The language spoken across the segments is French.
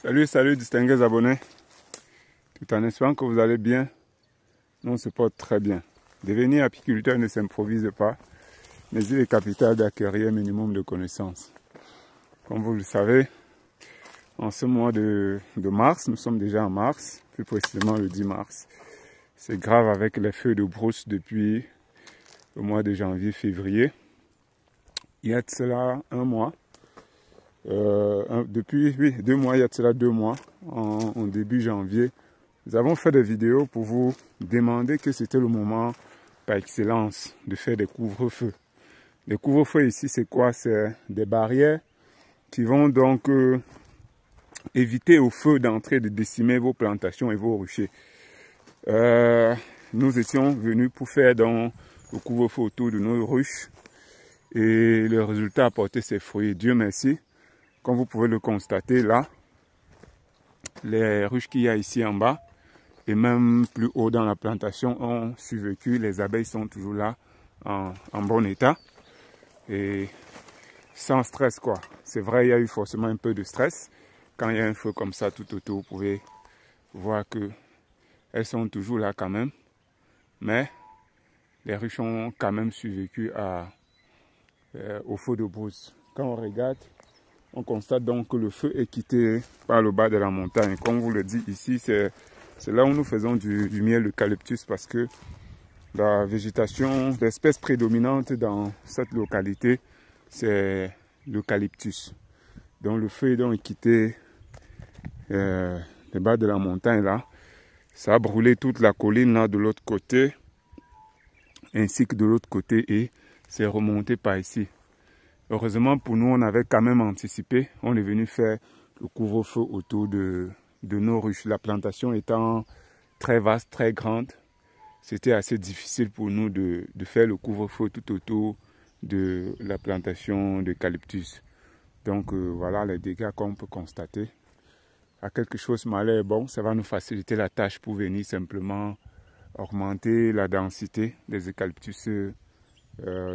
Salut distingués abonnés, tout en espérant que vous allez bien. Nous on se porte très bien. Devenir apiculteur ne s'improvise pas, mais il est capital d'acquérir un minimum de connaissances. Comme vous le savez, en ce mois de mars, nous sommes déjà en mars, plus précisément le 10 mars. C'est grave avec les feux de brousse depuis le mois de janvier-février. Il y a de cela un mois. Depuis 2 mois, il y a de cela 2 mois, en début janvier, nous avons fait des vidéos pour vous demander que c'était le moment par excellence de faire des couvre-feux. Les couvre-feux ici, c'est quoi? C'est des barrières qui vont donc éviter au feu d'entrer, de décimer vos plantations et vos ruchers. Nous étions venus pour faire donc le couvre-feu autour de nos ruches et le résultat a porté ses fruits. Dieu merci. Comme vous pouvez le constater là, les ruches qu'il y a ici en bas et même plus haut dans la plantation ont survécu. Les abeilles sont toujours là en bon état et sans stress quoi. C'est vrai, il y a eu forcément un peu de stress. Quand il y a un feu comme ça tout autour, vous pouvez voir que elles sont toujours là quand même. Mais les ruches ont quand même survécu au feu de brousse. Quand on regarde, on constate donc que le feu est quitté par le bas de la montagne. Comme vous le dit ici, c'est là où nous faisons du miel eucalyptus parce que la végétation, l'espèce prédominante dans cette localité, c'est l'eucalyptus. Donc le feu est donc quitté le bas de la montagne là. Ça a brûlé toute la colline là de l'autre côté, ainsi que de l'autre côté et c'est remonté par ici. Heureusement pour nous, on avait quand même anticipé. On est venu faire le couvre-feu autour de nos ruches. La plantation étant très vaste, très grande, c'était assez difficile pour nous de faire le couvre-feu tout autour de la plantation d'eucalyptus. Donc voilà les dégâts qu'on peut constater. À quelque chose malais, bon, ça va nous faciliter la tâche pour venir simplement augmenter la densité des eucalyptus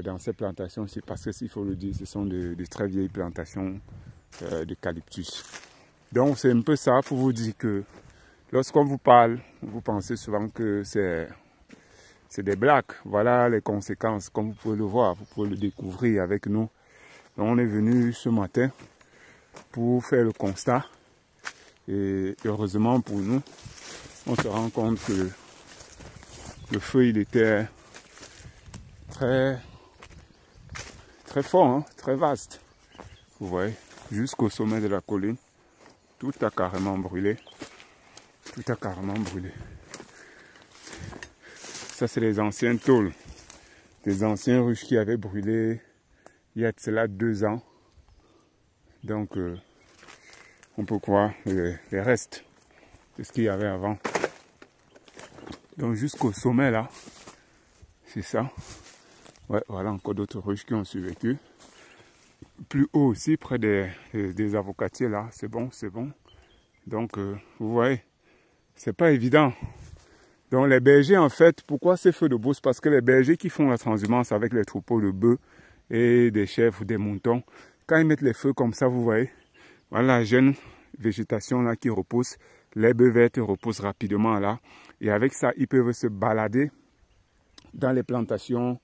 dans ces plantations-ci, parce que s'il faut le dire, ce sont de très vieilles plantations d'eucalyptus. Donc c'est un peu ça pour vous dire que lorsqu'on vous parle, vous pensez souvent que c'est des blagues. Voilà les conséquences, comme vous pouvez le voir, vous pouvez le découvrir avec nous. Donc on est venu ce matin pour faire le constat et heureusement pour nous, on se rend compte que le feu il était très fort, hein, très vaste. Vous voyez, jusqu'au sommet de la colline, tout a carrément brûlé. Tout a carrément brûlé. Ça, c'est les anciens tôles. Des anciens ruches qui avaient brûlé il y a de cela 2 ans. Donc, on peut croire les restes de ce qu'il y avait avant. Donc, jusqu'au sommet là, c'est ça. Ouais, voilà encore d'autres ruches qui ont survécu. Plus haut aussi, près des avocatiers là, c'est bon, c'est bon. Donc, vous voyez, c'est pas évident. Donc, les bergers, en fait, pourquoi ces feux de brousse? Parce que les bergers qui font la transhumance avec les troupeaux de bœufs et des chèvres ou des moutons, quand ils mettent les feux comme ça, vous voyez, voilà la jeune végétation là qui repousse, l'herbe verte repousse rapidement là. Et avec ça, ils peuvent se balader dans les plantations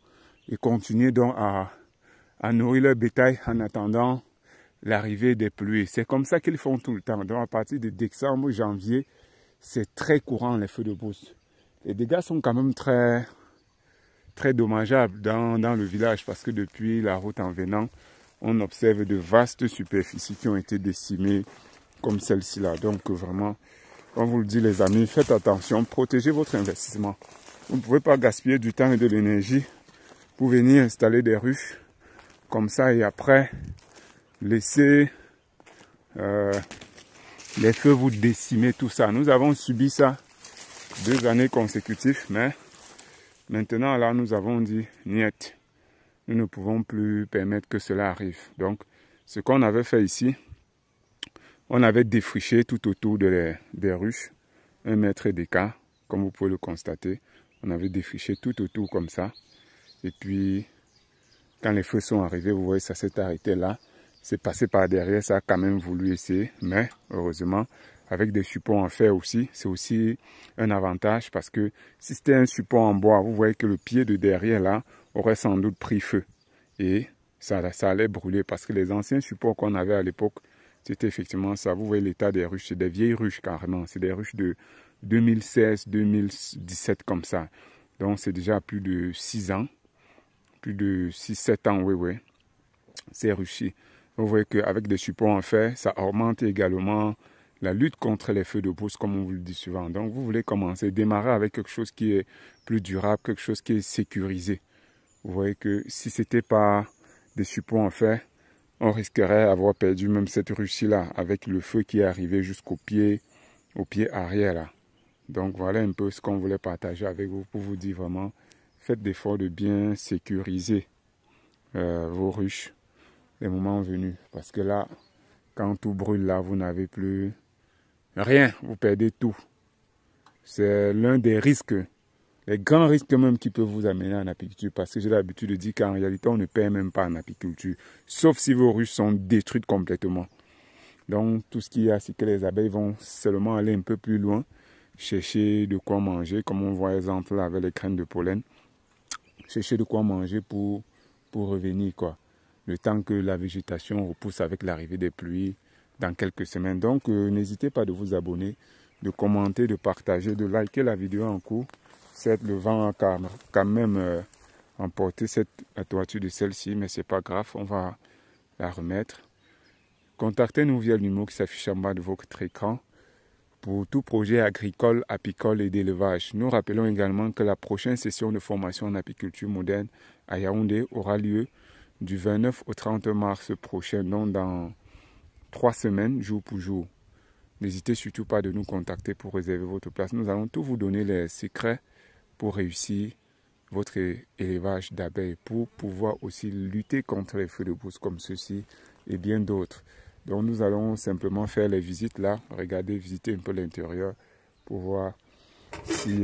et continuer donc à nourrir leur bétail en attendant l'arrivée des pluies. C'est comme ça qu'ils font tout le temps. Donc à partir de décembre, janvier, c'est très courant les feux de brousse. Les dégâts sont quand même très dommageables dans le village parce que depuis la route en venant, on observe de vastes superficies qui ont été décimées comme celle-ci là. Donc vraiment, comme vous le dit les amis, faites attention, protégez votre investissement. Vous ne pouvez pas gaspiller du temps et de l'énergie pour venir installer des ruches comme ça et après laisser les feux vous décimer tout ça. Nous avons subi ça 2 années consécutives, mais maintenant là nous avons dit niet. Nous ne pouvons plus permettre que cela arrive. Donc ce qu'on avait fait ici, on avait défriché tout autour des ruches, 1 mètre d'écart, comme vous pouvez le constater. On avait défriché tout autour comme ça. Et puis, quand les feux sont arrivés, vous voyez, ça s'est arrêté là. c'est passé par derrière, ça a quand même voulu essayer. Mais heureusement, avec des supports en fer aussi, c'est aussi un avantage parce que si c'était un support en bois, vous voyez que le pied de derrière là aurait sans doute pris feu. Et ça allait brûler parce que les anciens supports qu'on avait à l'époque, c'était effectivement ça. Vous voyez l'état des ruches, c'est des vieilles ruches carrément. C'est des ruches de 2016, 2017 comme ça. Donc c'est déjà plus de 6 ans, plus de 6-7 ans, oui. C'est ruches. Vous voyez qu'avec des supports en fer, ça augmente également la lutte contre les feux de brousse, comme on vous le dit souvent. Donc vous voulez commencer, démarrer avec quelque chose qui est plus durable, quelque chose qui est sécurisé. Vous voyez que si ce n'était pas des supports en fer, on risquerait d'avoir perdu même cette ruche-là avec le feu qui est arrivé jusqu'au pied arrière là. Donc voilà un peu ce qu'on voulait partager avec vous pour vous dire vraiment, faites l'effort de bien sécuriser vos ruches les moments venus. Parce que là, quand tout brûle là, vous n'avez plus rien, vous perdez tout. C'est l'un des risques, les grands risques même qui peuvent vous amener en apiculture. Parce que j'ai l'habitude de dire qu'en réalité, on ne perd même pas en apiculture. Sauf si vos ruches sont détruites complètement. Donc tout ce qu'il y a, c'est que les abeilles vont seulement aller un peu plus loin, chercher de quoi manger, comme on voit exemple là avec les graines de pollen. Chercher de quoi manger pour revenir quoi. Le temps que la végétation repousse avec l'arrivée des pluies dans quelques semaines. Donc n'hésitez pas de vous abonner, de commenter, de partager, de liker la vidéo en cours. Certes, le vent a quand même emporté la toiture de celle-ci, mais c'est pas grave, on va la remettre. Contactez-nous via le numéro qui s'affiche en bas de votre écran pour tout projet agricole, apicole et d'élevage. Nous rappelons également que la prochaine session de formation en apiculture moderne à Yaoundé aura lieu du 29 au 30 mars prochain, donc dans 3 semaines, jour pour jour. N'hésitez surtout pas de nous contacter pour réserver votre place. Nous allons tout vous donner les secrets pour réussir votre élevage d'abeilles, pour pouvoir aussi lutter contre les feux de brousse comme ceci et bien d'autres. Donc nous allons simplement faire les visites là, regarder, visiter un peu l'intérieur pour voir si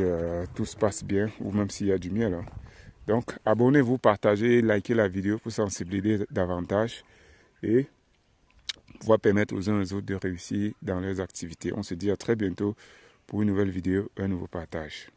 tout se passe bien ou même s'il y a du miel. Hein. Donc abonnez-vous, partagez, likez la vidéo pour sensibiliser davantage et pouvoir permettre aux uns et aux autres de réussir dans leurs activités. On se dit à très bientôt pour une nouvelle vidéo, un nouveau partage.